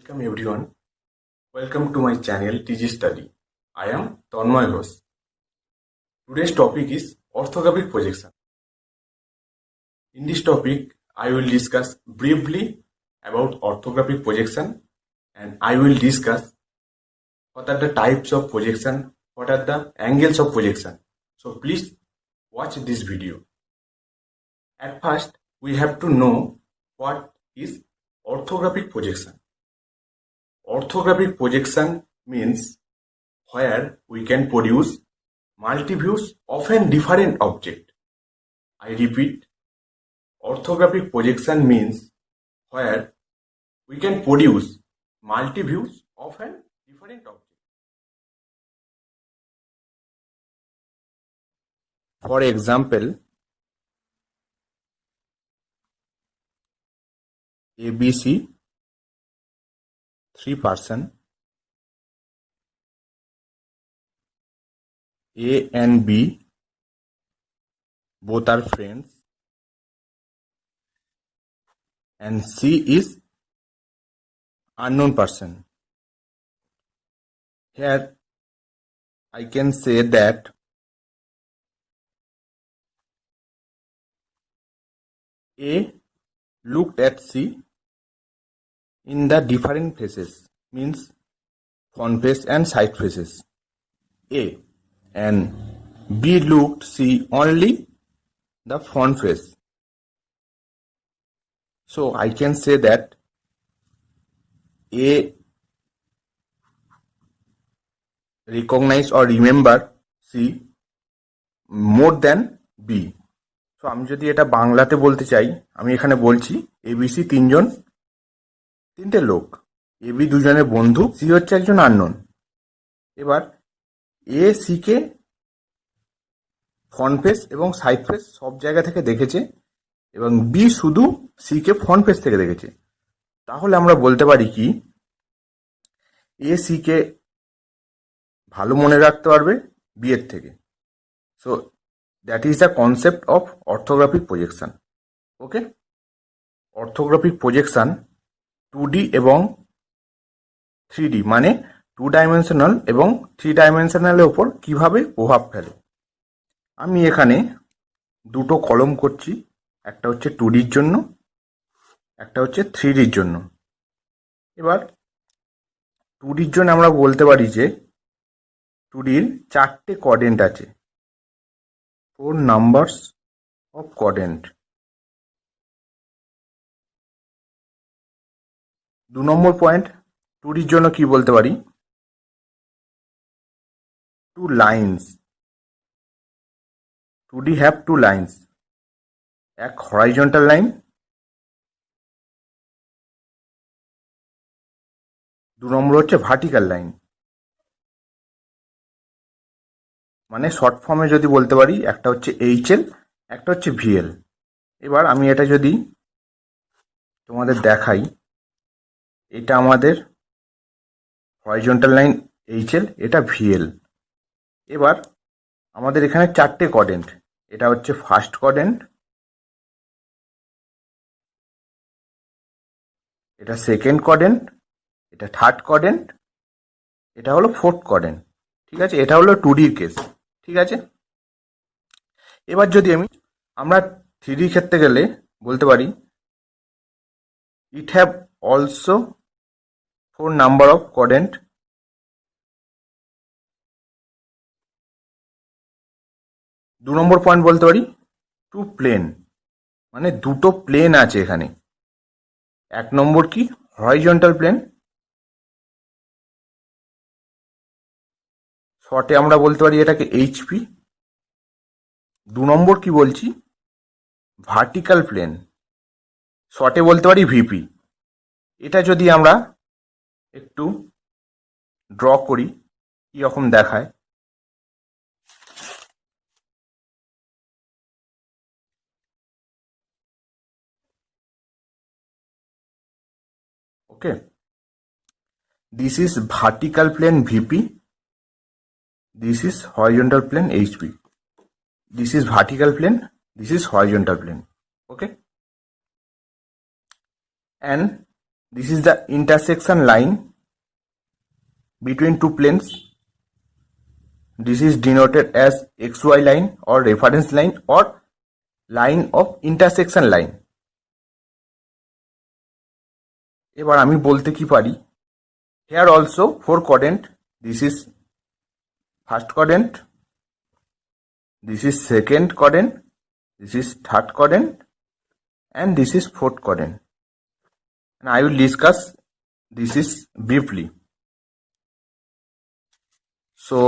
Welcome everyone. Welcome to my channel TG Study. I am Tanmoy Ghosh. Today's topic is orthographic projection. In this topic, I will discuss briefly about orthographic projection and I will discuss what are the types of projection, what are the angles of projection. So please watch this video. At first, we have to know what is orthographic projection. Orthographic projection means where we can produce multi-views of a different object. I repeat, orthographic projection means where we can produce multi-views of a different object. For example, ABC, 3 person, A and B both are friends, and C is unknown person. Here I can say that A looked at C in the different faces, means front face and side faces. A and B looked C only the front face. So I can say that A recognize or remember C more than B. So আমি যদি এটা বাংলাতে বলতে চাই, আমি এখানে বলছি ABC তিনটে লোক, AB দুজনের বন্ধু, C হচ্ছে একজন আননোন। এবার A C K front face এবং সাইড ফেস সব জায়গা থেকে দেখেছে এবং B শুধু C কে ফ্রন্ট ফেস থেকে দেখেছে। তাহলে আমরা বলতে পারি কি A C কে ভালো মনে রাখতে পারবে B এর থেকে। So that is the concept of orthographic projection. Okay, orthographic projection 2D এবং 3D মানে 2 ডাইমেনশনাল এবং 3 ডাইমেনশনালের ওপর কিভাবে প্রভাব ফেলে। আমি এখানে দুটো কলম করছি, একটা হচ্ছে 2Dর জন্য, একটা হচ্ছে 3Dর জন্য। এবার 2Dর জন্য আমরা বলতে পারি যে 2Dর 4টে কোঅর্ডিনেট আছে, 4 নাম্বারস অফ কোঅর্ডিনেট। 2 নম্বর পয়েন্ট 2Dর জন্য কি বলতে পারি, 2 লাইনস। 2D have 2 লাইনস, এক হরাইজন্টাল লাইন, 2 নম্বর হচ্ছে ভার্টিক্যাল লাইন। মানে শর্ট ফর্মে যদি বলতে পারি, একটা হচ্ছে HL, একটা হচ্ছে VL। এবার আমি এটা যদি তোমাদের দেখাই, এটা আমাদের হরাইজন্টাল লাইন HL, এটা VL। এবার আমাদের এখানে 4টে কোঅর্ডিনেট, এটা হচ্ছে ফার্স্ট কোঅর্ডিনেট, এটা সেকেন্ড কোঅর্ডিনেট, এটা থার্ড কোঅর্ডিনেট, এটা হলো ফোর্থ কোঅর্ডিনেট। ঠিক আছে, এটা হলো 2Dর কেস। ঠিক আছে, এবার যদি আমরা 3D ক্ষেত্রে গেলে বলতে পারি ইট have also 4 number of coordinate. 2 নম্বর পয়েন্ট বলতে পারি 2 প্লেন, মানে দুটো প্লেন আছে এখানে। 1 নম্বর কি হরাইজন্টাল প্লেন, শর্টে আমরা বলতে পারি এটাকে HP। 2 নম্বর কি বলছি ভার্টিক্যাল প্লেন, শর্টে বলতে পারি VP। এটা যদি আমরা একটু ড্র করি কি রকম দেখায়, okay, this is vertical plane VP, this is horizontal plane HP, this is vertical plane, this is horizontal plane. Okay, and this is the intersection line between two planes. This is denoted as XY line or reference line or line of intersection line. এবার আমি বলতে কি পারি, here also 4 quadrant. This is first quadrant, this is second quadrant, this is third quadrant, and this is fourth quadrant. And I will discuss this is briefly. So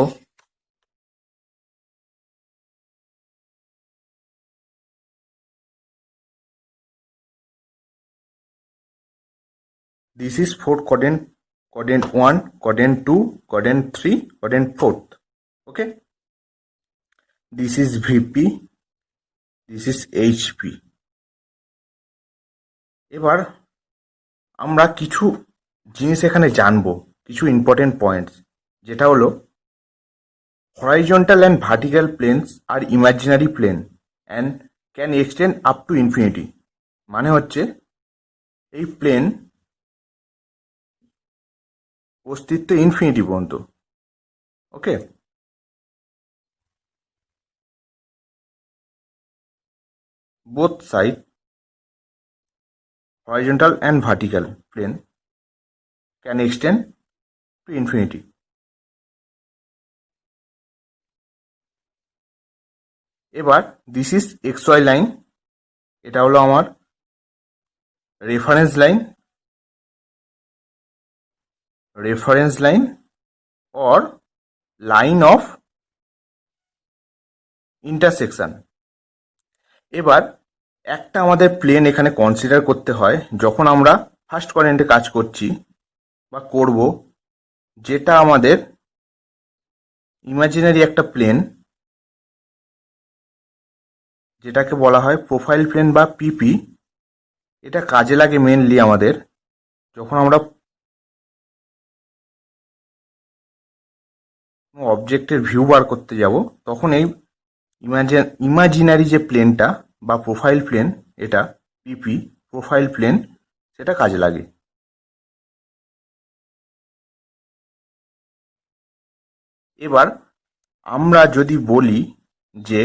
this is fourth quadrant, quadrant 1, quadrant 2, quadrant 3, quadrant 4th. Okay, this is VP, this is HP. এবার আমরা কিছু জিনিস এখানে জানবো, কিছু important points, যেটা হলো horizontal and vertical planes are imaginary plane and can extend up to infinity. মানে হচ্ছে এই প্লেন অস্তিত্ব ইনফিনিটি পর্যন্ত। ওকে, both side horizontal and vertical plane can extend to infinity. এবার this is XY লাইন, এটা হলো আমার reference line or line of intersection. এবার একটা আমাদের প্লেন এখানে কনসিডার করতে হয় যখন আমরা ফার্স্ট কোয়াড্রেন্টে কাজ করছি বা করব, যেটা আমাদের ইমাজিনারি একটা প্লেন, যেটাকে বলা হয় প্রোফাইল প্লেন বা পিপি। এটা কাজে লাগে মেনলি আমাদের যখন আমরা অবজেক্টের ভিউ বার করতে যাব, তখন এই ইমাজিনারি যে প্লেনটা বা প্রোফাইল প্লেন, এটা পিপি প্রোফাইল প্লেন, সেটা কাজে লাগে। এবার আমরা যদি বলি যে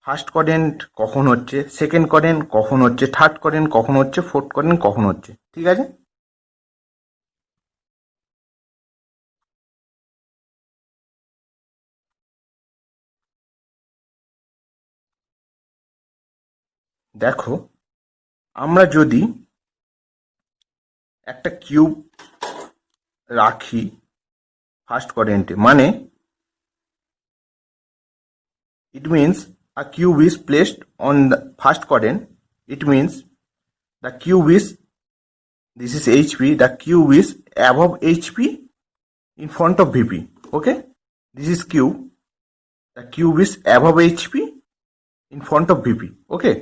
ফার্স্ট কোয়াড্রেন্ট কখন হচ্ছে, সেকেন্ড কোয়াড্রেন্ট কখন হচ্ছে, থার্ড কোয়াড্রেন্ট কখন হচ্ছে, ফোর্থ কোয়াড্রেন্ট কখন হচ্ছে, ঠিক আছে? দেখো, আমরা যদি একটা কিউব রাখি ফার্স্ট কোয়াড্রেন্টে, মানে it means a cube is placed on the first quadrant. It means the cube is, this is HP, the cube is above HP in front of VP. Okay, this is cube, the cube is above HP in front of VP. Okay,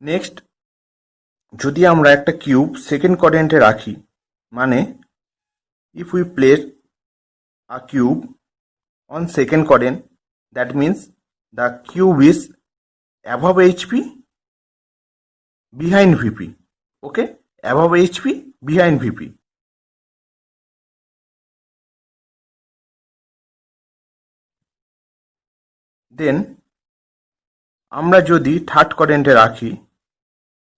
next যদি আমরা একটা cube second কোয়াড্রেন্টে রাখি, মানে if we place a cube on second quadrant, that means the cube is above HP behind VP. Okay, above HP behind VP. Then আমরা যদি third কোয়াড্রেন্টে রাখি,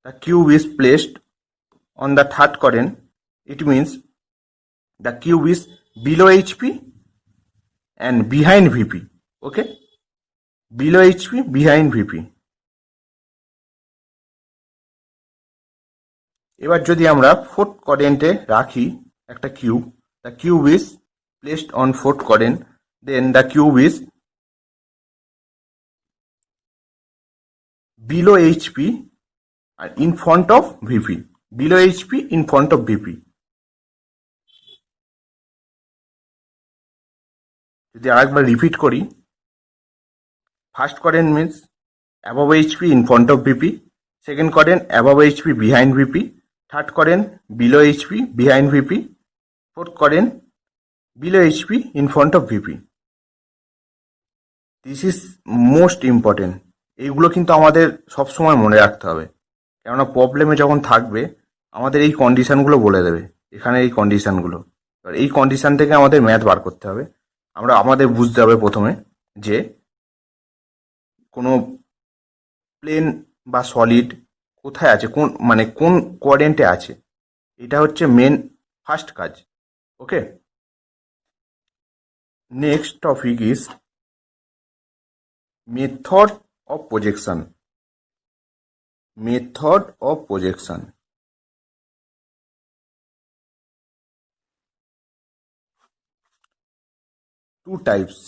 the cube is placed on the third quadrant. It means the cube is below HP and behind VP. Okay, below HP behind VP. এবার যদি আমরা fourth কোয়াড্রেন্টে রাখি একটা cube, the cube is placed on fourth quadrant, then the cube is below HP and in front of VP. Below HP in front of VP. যদি আরেকবার repeat করি, first quadrant means above HP in front of VP, second quadrant above HP behind VP, third quadrant below HP behind VP, fourth quadrant below HP in front of VP. This is most important. এইগুলো কিন্তু আমাদের সবসময় মনে রাখতে হবে, কেননা প্রবলেমে যখন থাকবে আমাদের এই কন্ডিশনগুলো বলে দেবে, এখানে এই কন্ডিশনগুলো। এবার এই কন্ডিশন থেকে আমাদের ম্যাথ বার করতে হবে। আমাদের বুঝতে হবে প্রথমে যে কোনো প্লেন বা সলিড কোথায় আছে, কোন কোয়াড্রেন্টে আছে। এটা হচ্ছে মেন ফার্স্ট কাজ। Okay, next topic is method of projection. Method of projection, two types.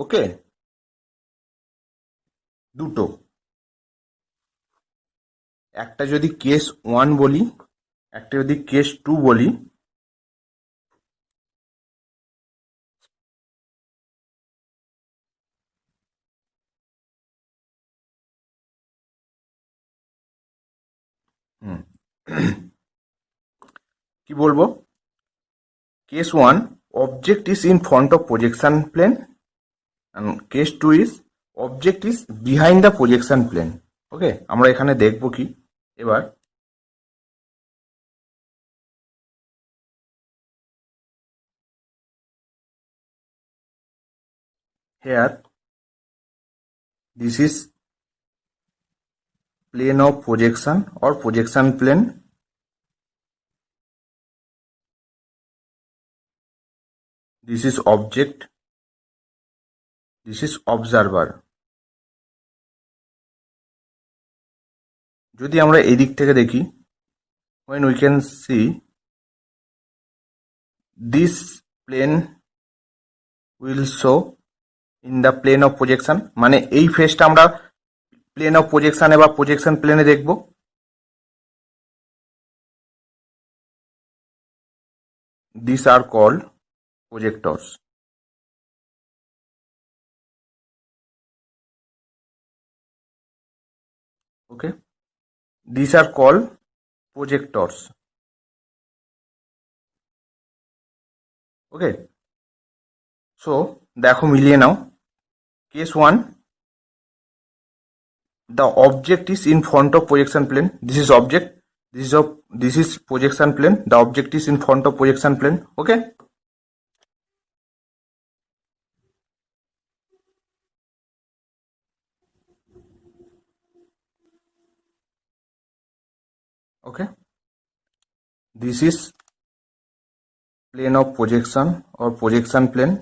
Okay, দুটো। একটা যদি কেস 1 বলি, একটা যদি কেস 2 বলি। কি বলবো? Case 1, object is in front of projection plane, and case 2 is object is behind the projection plane. ওকে, আমরা এখানে দেখবো কি এবার। Here this is plane of projection or projection plane. This is object, this is observer. যদি আমরা এই দিক থেকে দেখি, when we can see this plane will show in the plane of projection, মানে এই ফেসটা আমরা প্লেন অফ প্রজেকশনে বা প্রজেকশন প্লেনে দেখব। These are called projectors. Okay, these are called projectors. Okay, so দেখো মিলিয়ে নাও। Case 1, the object is in front of projection plane. This is object, this is projection plane. The object is in front of projection plane. Okay, okay, this is plane of projection or projection plane.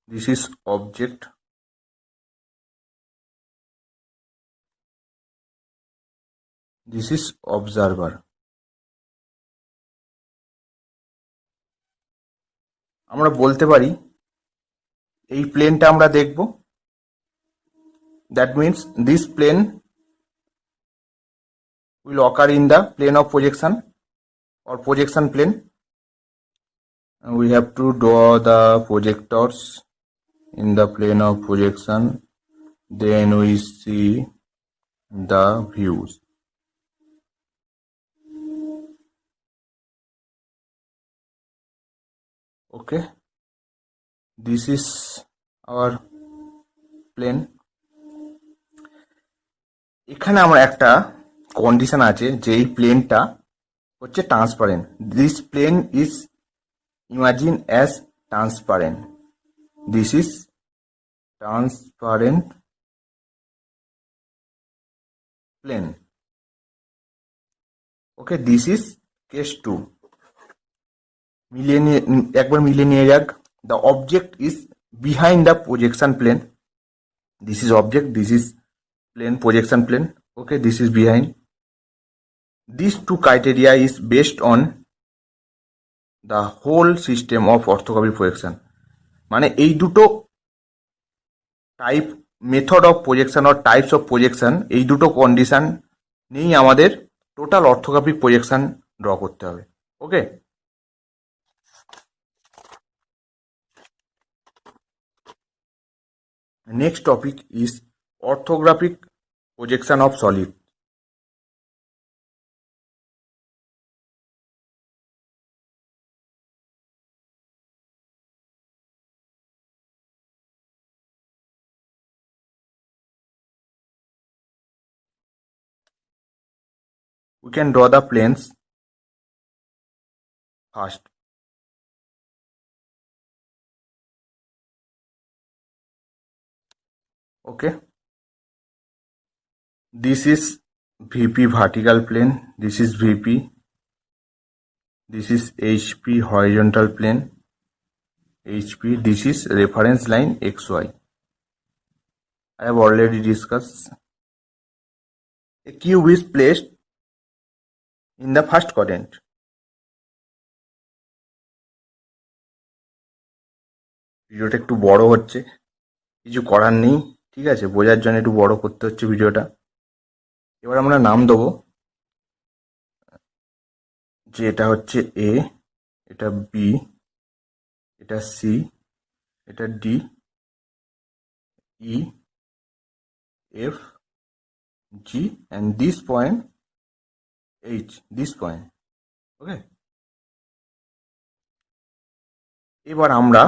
This is object, this is observer. আমরা বলতে পারি এই প্লেনটা আমরা দেখব। That means this plane will occur in the plane of projection or projection plane. We have to draw the projectors in the plane of projection, then we see the views. Okay, this is our plane. এখানে আমরা একটা condition আছে যে এই প্লেনটা হচ্ছে transparent. This plane is imagine as transparent. This is transparent plane. Okay, this is case 2। একবার মিলিয়ে নিয়ে যাক। The object is behind the projection plane. This is object, this is plane, projection plane. Okay, this is behind. These two criteria is based on the whole system of orthographic projection. মানে এই দুটো type, method of projection or types of projection, এই দুটো condition নিয়েই আমাদের total orthographic projection draw করতে হবে। Okay, next topic is orthographic projection of solid. we can draw the planes first. Okay, this is VP vertical plane, this is VP, this is HP horizontal plane, HP, this is reference line XY. I have already discussed. A cube is placed in the first quadrant. ভিডিওটা একটু বড় হচ্ছে, কিছু করার নেই, ঠিক আছে, বোঝার জন্য একটু বড় করতে হচ্ছে ভিডিওটা। এবার আমরা নাম দেবো যে এটা হচ্ছে এ, এটা বি, এটা সি, এটা D, E, F, G, and this point H, this point. ওকে, এবার আমরা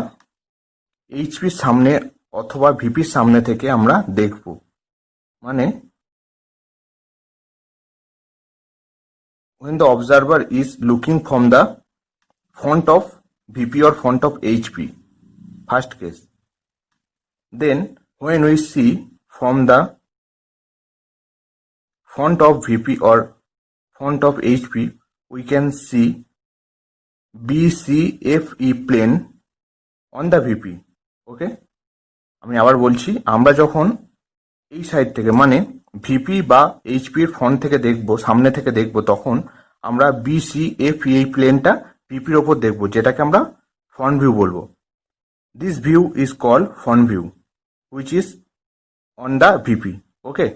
এইচপির সামনে অথবা ভিপির সামনে থেকে আমরা দেখব, মানে when the observer is looking from the front of VP or front of HP, first case, then when we see from the front of VP or front of HP, we can see BCFE plane on the VP. ওকে, আমি আবার বলছি, আমরা যখন এই side থেকে মানে VP বা এইচপির front থেকে দেখব, সামনে থেকে দেখব, তখন আমরা BCFE এই প্লেনটা ভিপির ওপর দেখব, যেটাকে আমরা ফ্রন্ট ভিউ বলবো। This view is called front view which is on the VP. Okay,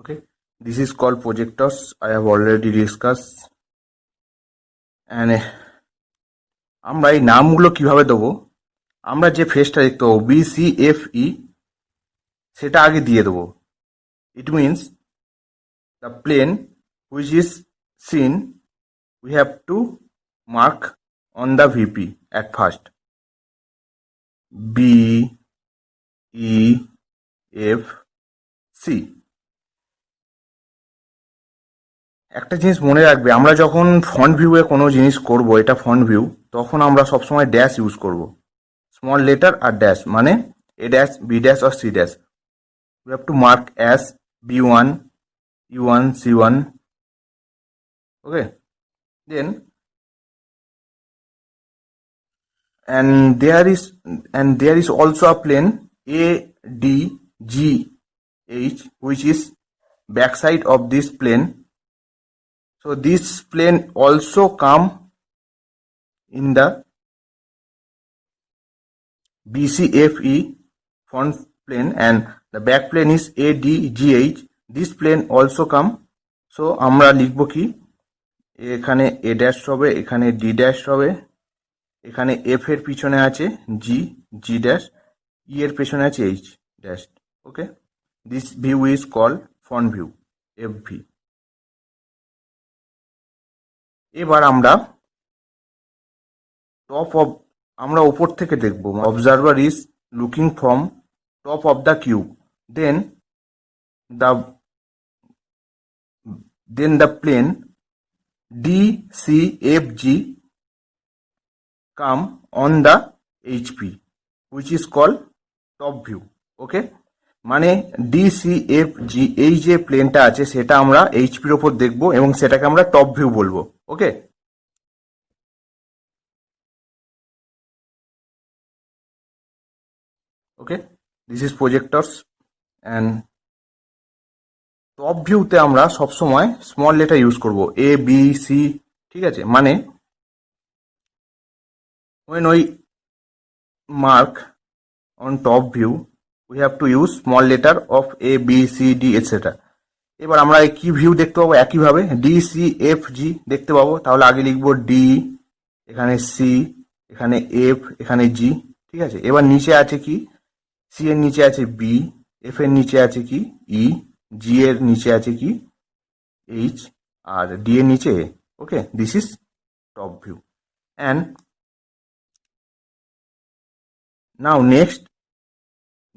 okay, this is called projectors. I have already discussed. and আমরা এই নামগুলো কিভাবে দেবো, আমরা যে ফেসটা দেখতে পাবো BCFE সেটা আগে দিয়ে দেবো। It means the plane which is seen we have to mark on the VP at first. B, E, F, C. একটা জিনিস মনে রাখবে, আমরা যখন ফ্রন্ট ভিউয়ে কোনো জিনিস করব, এটা ফ্রন্ট ভিউ, তখন আমরা সবসময় ড্যাশ ইউজ করব, স্মল লেটার আর ড্যাশ, মানে এ ড্যাশ, বি ড্যাশ আর C dash. we have to mark as B1, E1, C1. okay, then and there is also a plane ADGH which is backside of this plane. So this plane also come in the BCFE front plane and the back plane is ADGH. This plane also come. So আমরা লিখব কি, এখানে A dash হবে, এখানে D dash হবে, এখানে F এর পিছনে আছে G, G ড্যাশ, E এর পেছনে আছে H dash. Okay, this view is called front view, FV. এবার আমরা আমরা উপর থেকে দেখব, observer is looking from top of the cube, then the plane DCFG come on the HP which is called top view. ওকে, মানে DCFG এই যে প্লেনটা আছে সেটা আমরা এইচপির ওপর দেখব এবং সেটাকে আমরা টপ ভিউ বলবো। Okay, okay, this is projectors and top ভিউতে আমরা সবসময় স্মল লেটার ইউজ করব, ABC, ঠিক আছে, মানে when we mark on top view we have to use small letter of A, B, C, D, etc. এবার আমরা কি ভিউ দেখতে পাবো, একইভাবে DCFG দেখতে পাবো। তাহলে আগে লিখবো D, এখানে C, এখানে F, এখানে G, ঠিক আছে। এবার নিচে আছে কি, C এর নিচে আছে B, F এর নিচে আছে কি E, G এর নিচে আছে কি H, আর D এর নিচে A। Okay, this is top view. And Now next,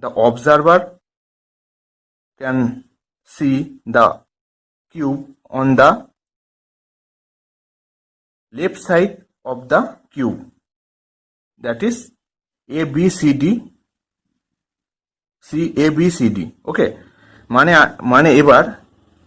the observer can see the cube on the left side of the cube, that is ABCD, ওকে। মানে এবার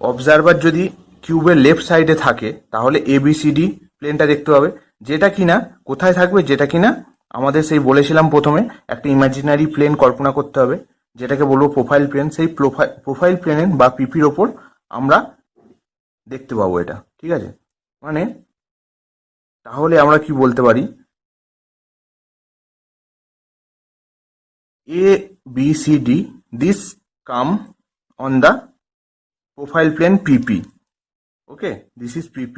অবজারভার যদি কিউবের লেফট সাইডে থাকে তাহলে ABCD প্লেনটা দেখতে পাবে, যেটা কিনা কোথায় থাকবে, যেটা কিনা আমাদের সেই বলেছিলাম প্রথমে একটা ইমাজিনারি প্লেন কল্পনা করতে হবে, যেটাকে বলবো প্রোফাইল প্লেন। সেই প্রোফাইল প্লেনের বা পিপির ওপর আমরা দেখতে পাবো এটা, ঠিক আছে। মানে তাহলে আমরা কি বলতে পারি, ABCD, this come on the profile plane PP. Okay, this is PP.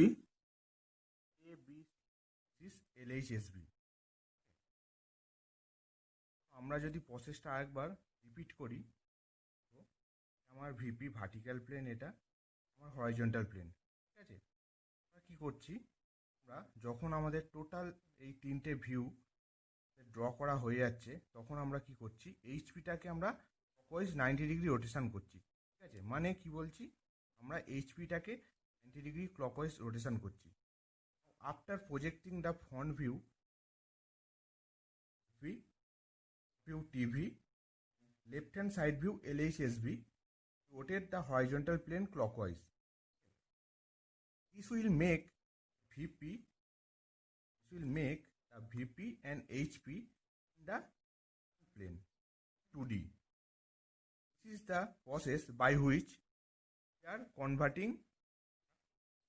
This LHSB. আমরা যদি প্রসেসটা আরেকবার রিপিট করি, আমার ভিপি ভার্টিক্যাল প্লেন, এটা আমার হরাইজন্টাল প্লেন, ঠিক আছে। আমরা কি করছি, আমরা যখন আমাদের টোটাল এই তিনটে ভিউ ড্র করা হয়ে যাচ্ছে তখন আমরা কি করছি, এইচপিটাকে আমরা ক্লকওয়াইজ 90 ডিগ্রি রোটেশন করছি, ঠিক আছে। মানে কি বলছি, আমরা এইচপিটাকে 90 ডিগ্রি ক্লকওয়াইজ রোটেশন করছি। After projecting the front view TV, left hand side view LHSB, rotate the horizontal plane clockwise. This will make the VP and HP in the plane 2D. This is the process by which we are converting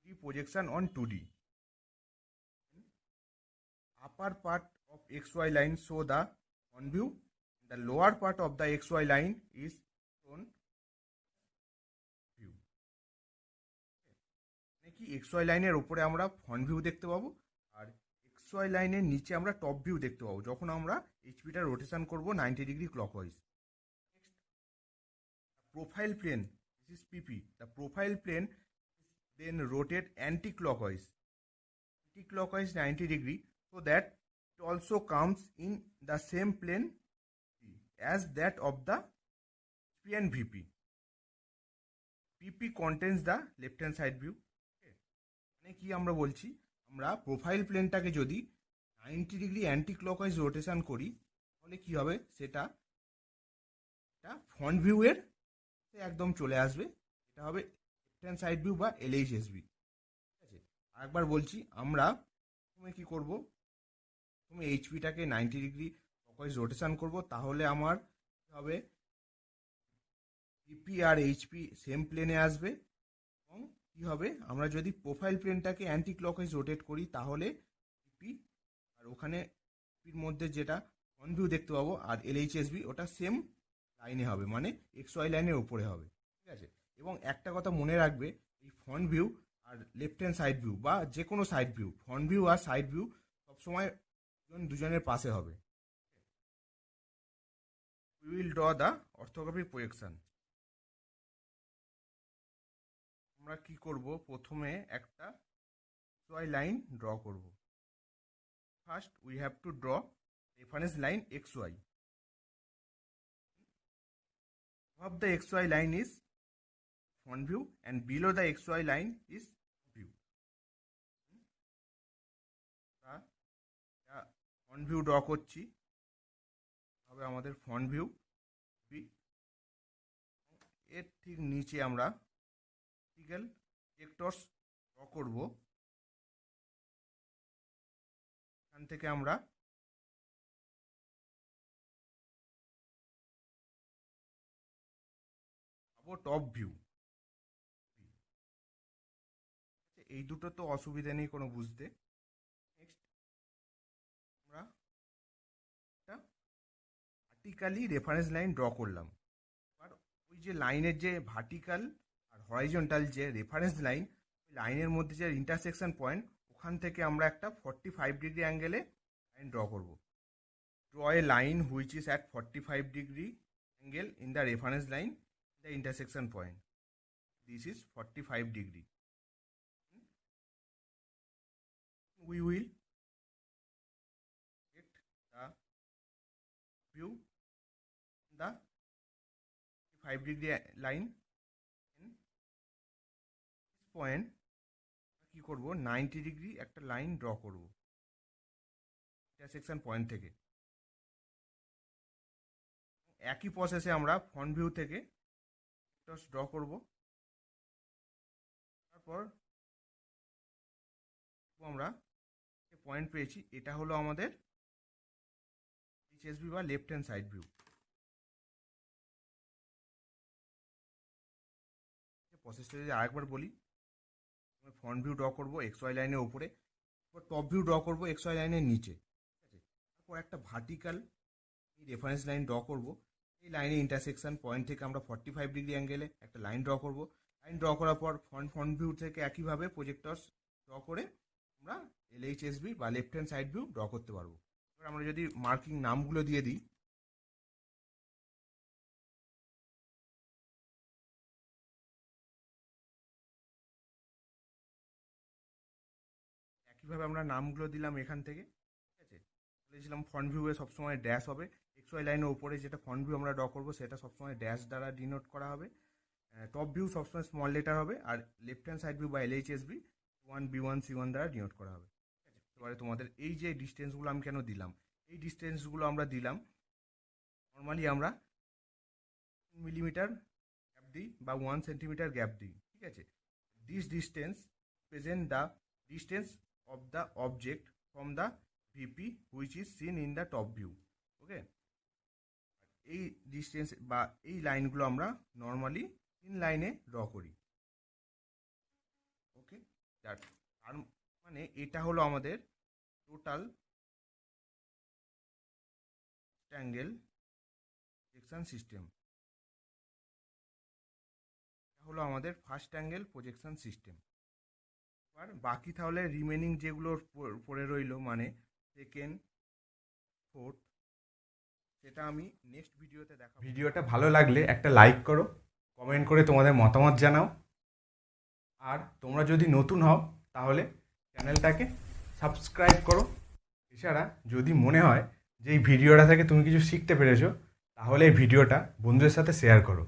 the projection on 2D. Upper part of XY line show the front view. The lower part of the XY line is shown view. মানে কি, XY লাইনের উপরে আমরা front view দেখতে পাবো আর XY লাইনের নিচে আমরা টপ ভিউ দেখতে পাবো যখন আমরা এইচপিটা রোটেশন করব 90 degree clockwise. Profile plane, this is PP, the profile plane then rotate anti-clockwise 90 degree so that it also comes in the same plane as that of the P and VP. PP contains the left hand side view. মানে কি আমরা বলছি, আমরা profile প্লেনটাকে যদি 90 degree anti clockwise rotation করি তাহলে কি হবে, সেটা ফ্রন্ট ভিউয়ের একদম চলে আসবে, এটা হবে লেফট হ্যান্ড সাইড ভিউ বা LHSB, ঠিক আছে। আরেকবার বলছি, আমরা প্রথমে কি করব, প্রথমে এইচপিটাকে 90 ডিগ্রি ক্লকওয়াইজ রোটেশন করব, তাহলে আমার কি হবে, পিপি আর এইচপি সেম প্লেনে আসবে। এবং কি হবে, আমরা যদি প্রোফাইল প্লেনটাকে অ্যান্টি ক্লকওয়াইজ রোটেট করি তাহলে পিপি আর ওখানে পিপির মধ্যে যেটা ফ্রন্ট ভিউ দেখতে পাবো আর LHSB ওটা সেম লাইনে হবে, মানে XY লাইনের উপরে হবে, ঠিক আছে। এবং একটা কথা মনে রাখবে, এই ফ্রন্ট ভিউ আর লেফট হ্যান্ড সাইড ভিউ বা যে কোনো সাইড ভিউ, ফ্রন্ট ভিউ আর সাইড ভিউ সবসময় দুজনের পাশে হবে। We will draw the orthographic projection. আমরা কি করব, প্রথমে একটা XY লাইন ড্র করব। First we have to draw reference line XY. Above the XY line is front view and below the XY line is view. Front view draw করছি, হবে আমাদের front view, এর ঠিক নিচে আমরা ভার্টিক্যাল ভেক্টরস ড্র করব। এখান থেকে আমরা পাবো টপ ভিউ। এই দুটো তো অসুবিধা নেই কোনো বুঝতে। নেক্সট আমরা একটা ভার্টিক্যালি রেফারেন্স লাইন ড্র করলাম। আর ওই যে লাইনের যে ভার্টিক্যাল আর হরাইজন্টাল যে রেফারেন্স লাইন, ওই লাইনের মধ্যে যে ইন্টারসেকশন পয়েন্ট, ওখান থেকে আমরা একটা 45 ডিগ্রি অ্যাঙ্গেলে লাইন ড্র করব। Draw A line which is at 45 degree angle in the reference line, the intersection point, this is 45 degree. We will get the 45 degree line point কি করব 90 ডিগ্রি একটা line draw করব intersection point থেকে। একই প্রসেসে আমরা front view থেকে draw করব। তারপর আমরা পয়েন্ট পেয়েছি, এটা হলো আমাদের এইচএসবি বা লেফট হ্যান্ড সাইড ভিউ। প্রসেসটা যদি আরেকবার বলি, ফ্রন্ট ভিউ ড্র করবো এক্স ওয়াই লাইনের উপরে, টপ ভিউ ড্র করবো এক্স ওয়াই লাইনের নিচে, ঠিক আছে। তারপর একটা ভার্টিক্যাল রেফারেন্স লাইন ড্র করবো। এই লাইনে ইন্টারসেকশন পয়েন্ট থেকে আমরা 45 ডিগ্রি অ্যাঙ্গেলে একটা লাইন ড্র করবো। লাইন ড্র করার পর ফ্রন্ট ভিউ থেকে একইভাবে প্রজেক্টরস ড্র করে আমরা এলএইচএসবি বা left hand side view draw করতে পারবো। এবার আমরা যদি মার্কিং নামগুলো দিয়ে দিই, একইভাবে আমরা নামগুলো দিলাম এখান থেকে, ঠিক আছে। বলেছিলাম ফ্রন্ট ভিউয়ে সবসময় ড্যাশ হবে, এক্স ওয়াই লাইনের উপরে যেটা ফ্রন্ট ভিউ আমরা ড্র করবো সেটা সবসময় ড্যাশ দ্বারা ডিনোট করা হবে। টপ ভিউ সবসময় স্মল লেটার হবে, আর লেফট হ্যান্ড সাইড ভিউ বা এলএইচএসবি 1 B1 C1 দ্বারা ডিনোট করা হবে, ঠিক আছে। এবারে তোমাদের এই যে ডিস্টেন্সগুলো আমি কেন দিলাম, এই ডিস্টেন্সগুলো আমরা দিলাম নর্মালি আমরা মিলিমিটার গ্যাপ দিই বা 1 সেন্টিমিটার গ্যাপ দিই, ঠিক আছে। This distance present the distance of the object from the VP which is seen in the top view, ওকে। এই ডিস্টেন্স বা এই লাইনগুলো আমরা নর্মালি 3 লাইনে ড্র করি, ওকে। তার মানে এটা হলো আমাদের টোটাল অ্যাঙ্গেল প্রজেকশন সিস্টেম। এটা হলো আমাদের ফার্স্ট অ্যাঙ্গেল প্রজেকশন সিস্টেম। আর বাকি তাহলে রিমেনিং যেগুলো পড়ে রইলো মানে সেকেন্ড, ফোর্থ, সেটা আমি নেক্সট ভিডিওতে দেখাবো। ভিডিওটা ভালো লাগলে একটা লাইক করো, কমেন্ট করে তোমাদের মতামত জানাও, আর তোমরা যদি নতুন হও তাহলে চ্যানেলটাকে সাবস্ক্রাইব করো। এছাড়া যদি মনে হয় যে এই ভিডিওটা থেকে তুমি কিছু শিখতে পেরেছো, তাহলে এই ভিডিওটা বন্ধুদের সাথে শেয়ার করো।